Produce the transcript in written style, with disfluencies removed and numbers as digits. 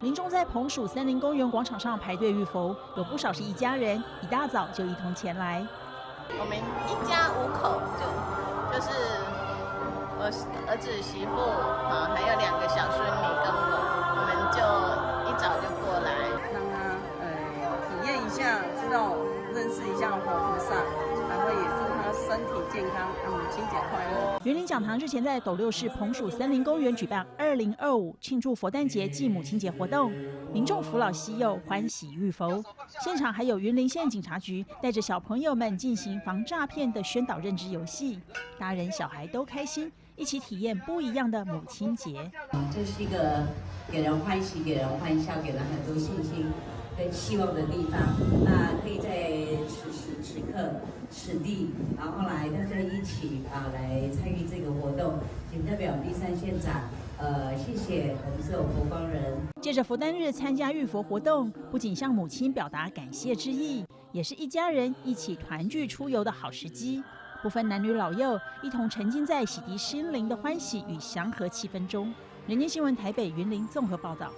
民众在彭属森林公园广场上排队浴佛，有不少是一家人，一大早就一同前来。我们一家5口，就是我儿子、媳妇啊，还有2个小孙女跟我们就一早就过来，让他体验一下，知道认识一下活菩萨，然后也祝他身体健康，母亲节快乐。云林讲堂日前在斗六市彭属森林公园举办2025庆祝佛诞节暨母亲节活动，民众扶老携幼，欢喜浴佛。现场还有云林县警察局带着小朋友们进行防诈骗的宣导认知游戏，大人小孩都开心，一起体验不一样的母亲节。这是一个给人欢喜、给人欢笑、给人很多信心跟希望的地方。那可以在此时此刻、此地，然后来大家一起来参与这个活动。仅代表第3县长，谢谢我们所有佛光人。借着佛诞日参加浴佛活动，不仅向母亲表达感谢之意，也是一家人一起团聚出游的好时机。不分男女老幼，一同沉浸在洗涤心灵的欢喜与祥和气氛中。人间新闻台北云林综合报道。